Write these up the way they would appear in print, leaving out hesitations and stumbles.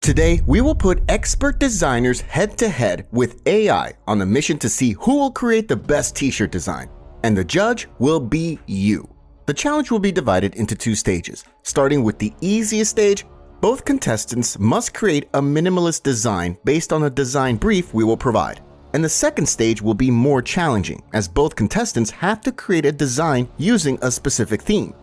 Today, we will put expert designers head to head with AI on a mission to see who will create the best t-shirt design. And the judge will be you. The challenge will be divided into two stages. Starting with the easiest stage, both contestants must create a minimalist design based on a design brief we will provide. And the second stage will be more challenging, as both contestants have to create a design using a specific theme.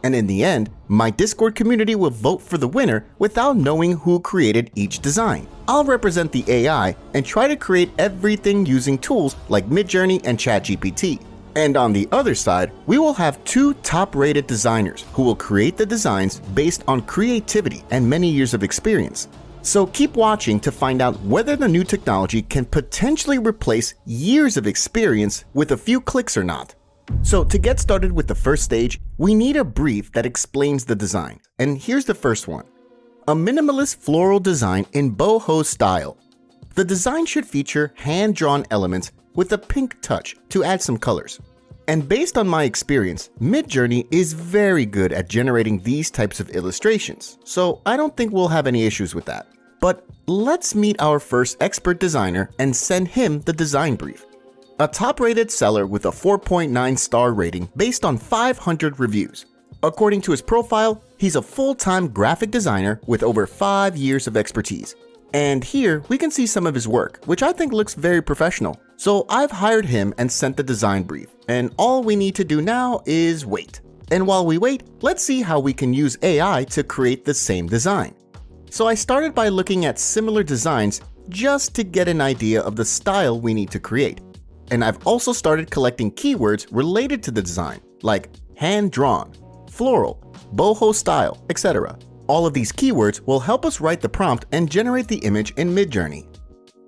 And in the end, my Discord community will vote for the winner without knowing who created each design. I'll represent the AI and try to create everything using tools like Midjourney and ChatGPT. And on the other side, we will have two top-rated designers who will create the designs based on creativity and many years of experience. So keep watching to find out whether the new technology can potentially replace years of experience with a few clicks or not. So to get started with the first stage, we need a brief that explains the design. And here's the first one. A minimalist floral design in boho style. The design should feature hand-drawn elements with a pink touch to add some colors. And based on my experience, Midjourney is very good at generating these types of illustrations, so I don't think we'll have any issues with that. But let's meet our first expert designer and send him the design brief. A top-rated seller with a 4.9 star rating based on 500 reviews. According to his profile, he's a full-time graphic designer with over 5 years of expertise. And here we can see some of his work, which I think looks very professional. So I've hired him and sent the design brief, and all we need to do now is wait. And while we wait, let's see how we can use AI to create the same design. So I started by looking at similar designs just to get an idea of the style we need to create. And I've also started collecting keywords related to the design, like hand-drawn, floral, boho style, etc. All of these keywords will help us write the prompt and generate the image in Midjourney.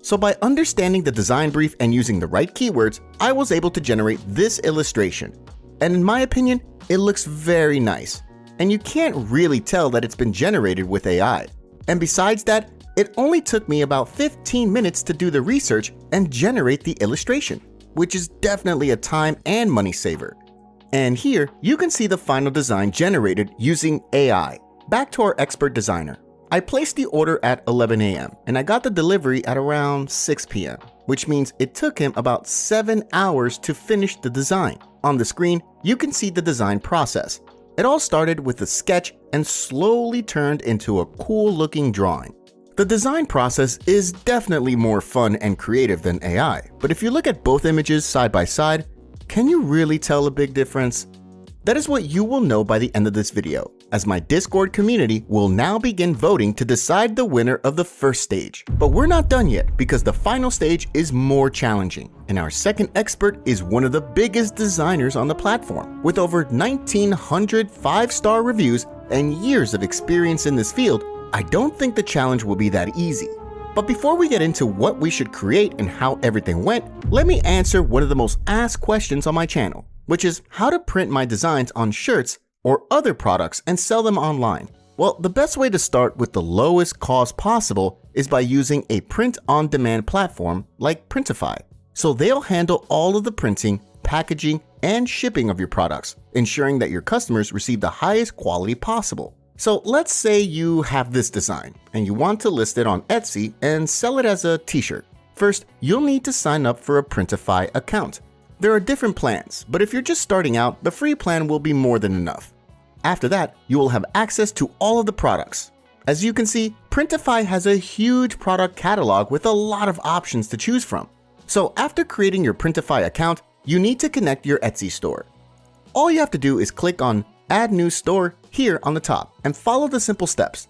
So by understanding the design brief and using the right keywords, I was able to generate this illustration. And in my opinion, it looks very nice. And you can't really tell that it's been generated with AI. And besides that, it only took me about 15 minutes to do the research and generate the illustration, which is definitely a time and money saver. And here, you can see the final design generated using AI. Back to our expert designer. I placed the order at 11 a.m. and I got the delivery at around 6 p.m., which means it took him about 7 hours to finish the design. On the screen, you can see the design process. It all started with a sketch and slowly turned into a cool-looking drawing. The design process is definitely more fun and creative than AI, but if you look at both images side by side, can you really tell a big difference? That is what you will know by the end of this video, as my Discord community will now begin voting to decide the winner of the first stage. But we're not done yet, because the final stage is more challenging, and our second expert is one of the biggest designers on the platform. With over 1,900 5-star reviews and years of experience in this field, I don't think the challenge will be that easy. But before we get into what we should create and how everything went, let me answer one of the most asked questions on my channel, which is how to print my designs on shirts or other products and sell them online. Well, the best way to start with the lowest cost possible is by using a print-on-demand platform like Printify. So they'll handle all of the printing, packaging, and shipping of your products, ensuring that your customers receive the highest quality possible. So let's say you have this design and you want to list it on Etsy and sell it as a t-shirt. First, you'll need to sign up for a Printify account. There are different plans, but if you're just starting out, the free plan will be more than enough. After that, you will have access to all of the products. As you can see, Printify has a huge product catalog with a lot of options to choose from. So after creating your Printify account, you need to connect your Etsy store. All you have to do is click on Add New Store here on the top and follow the simple steps.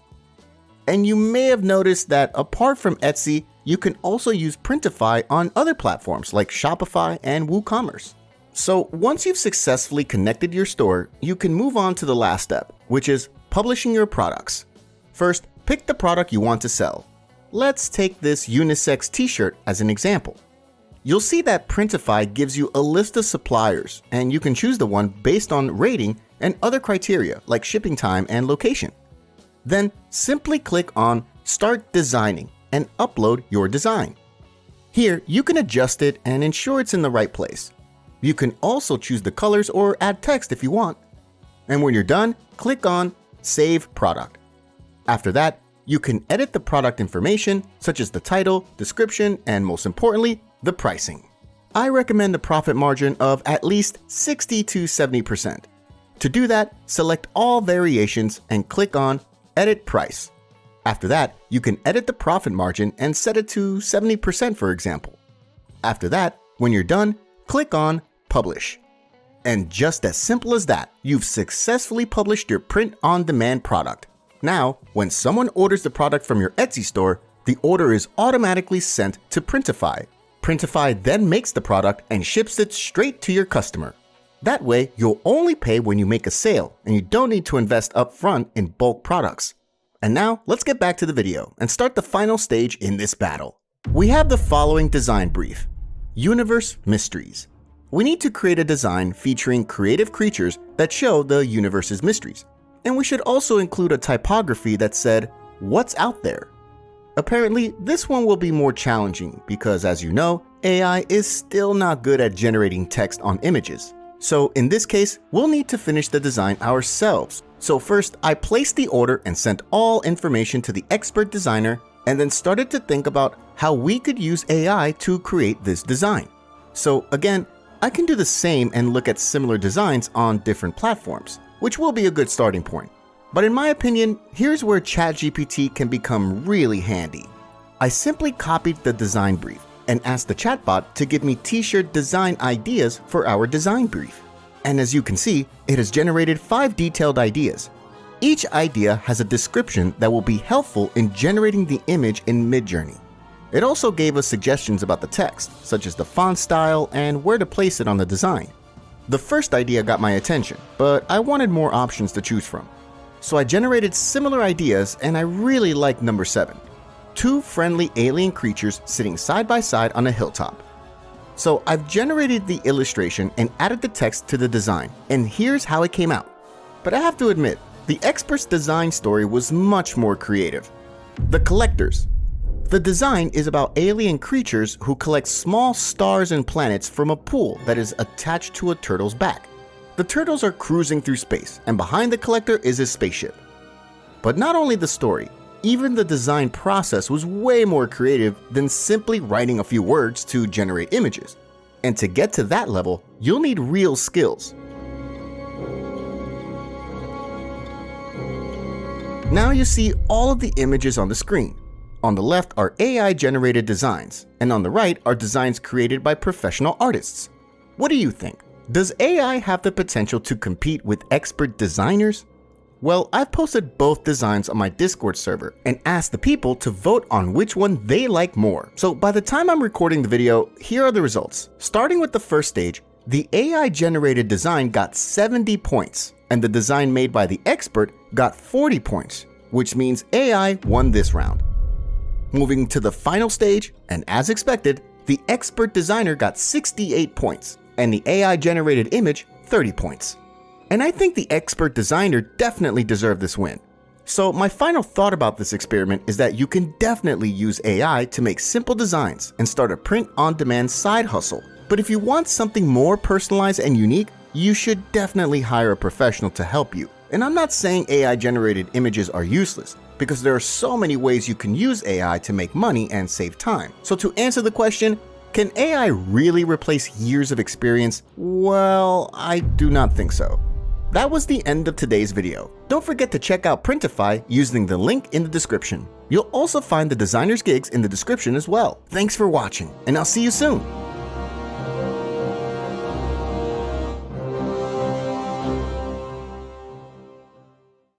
And you may have noticed that apart from Etsy, you can also use Printify on other platforms like Shopify and WooCommerce. So once you've successfully connected your store, you can move on to the last step, which is publishing your products. First, pick the product you want to sell. Let's take this unisex t-shirt as an example. You'll see that Printify gives you a list of suppliers, and you can choose the one based on rating and other criteria like shipping time and location. Then simply click on Start Designing and upload your design. Here, you can adjust it and ensure it's in the right place. You can also choose the colors or add text if you want. And when you're done, click on Save Product. After that, you can edit the product information, such as the title, description, and most importantly, the pricing. I recommend a profit margin of at least 60 to 70%. To do that, select all variations and click on Edit Price. After that, you can edit the profit margin and set it to 70%, for example. After that, when you're done, click on Publish. And just as simple as that, you've successfully published your print-on-demand product. Now, when someone orders the product from your Etsy store, the order is automatically sent to Printify. Printify then makes the product and ships it straight to your customer. That way, you'll only pay when you make a sale, and you don't need to invest upfront in bulk products. And now, let's get back to the video and start the final stage in this battle. We have the following design brief: Universe Mysteries. We need to create a design featuring creative creatures that show the universe's mysteries. And we should also include a typography that said, "What's out there?" Apparently, this one will be more challenging because, as you know, AI is still not good at generating text on images. So in this case, we'll need to finish the design ourselves. So first, I placed the order and sent all information to the expert designer, and then started to think about how we could use AI to create this design. So again, I can do the same and look at similar designs on different platforms, which will be a good starting point. But in my opinion, here's where ChatGPT can become really handy. I simply copied the design brief and asked the chatbot to give me t-shirt design ideas for our design brief. And as you can see, it has generated 5 detailed ideas. Each idea has a description that will be helpful in generating the image in Midjourney. It also gave us suggestions about the text, such as the font style and where to place it on the design. The first idea got my attention, but I wanted more options to choose from. So I generated similar ideas, and I really liked number 7. 2 friendly alien creatures sitting side by side on a hilltop. So I've generated the illustration and added the text to the design, and here's how it came out. But I have to admit, the expert's design story was much more creative. The Collectors. The design is about alien creatures who collect small stars and planets from a pool that is attached to a turtle's back. The turtles are cruising through space, and behind the collector is his spaceship. But not only the story, even the design process was way more creative than simply writing a few words to generate images. And to get to that level, you'll need real skills. Now you see all of the images on the screen. On the left are AI-generated designs, and on the right are designs created by professional artists. What do you think? Does AI have the potential to compete with expert designers? Well, I've posted both designs on my Discord server and asked the people to vote on which one they like more. So by the time I'm recording the video, here are the results. Starting with the first stage, the AI-generated design got 70 points, and the design made by the expert got 40 points, which means AI won this round. Moving to the final stage, and as expected, the expert designer got 68 points, and the AI-generated image 30 points. And I think the expert designer definitely deserved this win. So my final thought about this experiment is that you can definitely use AI to make simple designs and start a print-on-demand side hustle. But if you want something more personalized and unique, you should definitely hire a professional to help you. And I'm not saying AI-generated images are useless, because there are so many ways you can use AI to make money and save time. So to answer the question, can AI really replace years of experience? Well, I do not think so. That was the end of today's video. Don't forget to check out Printify using the link in the description. You'll also find the designer's gigs in the description as well. Thanks for watching, and I'll see you soon.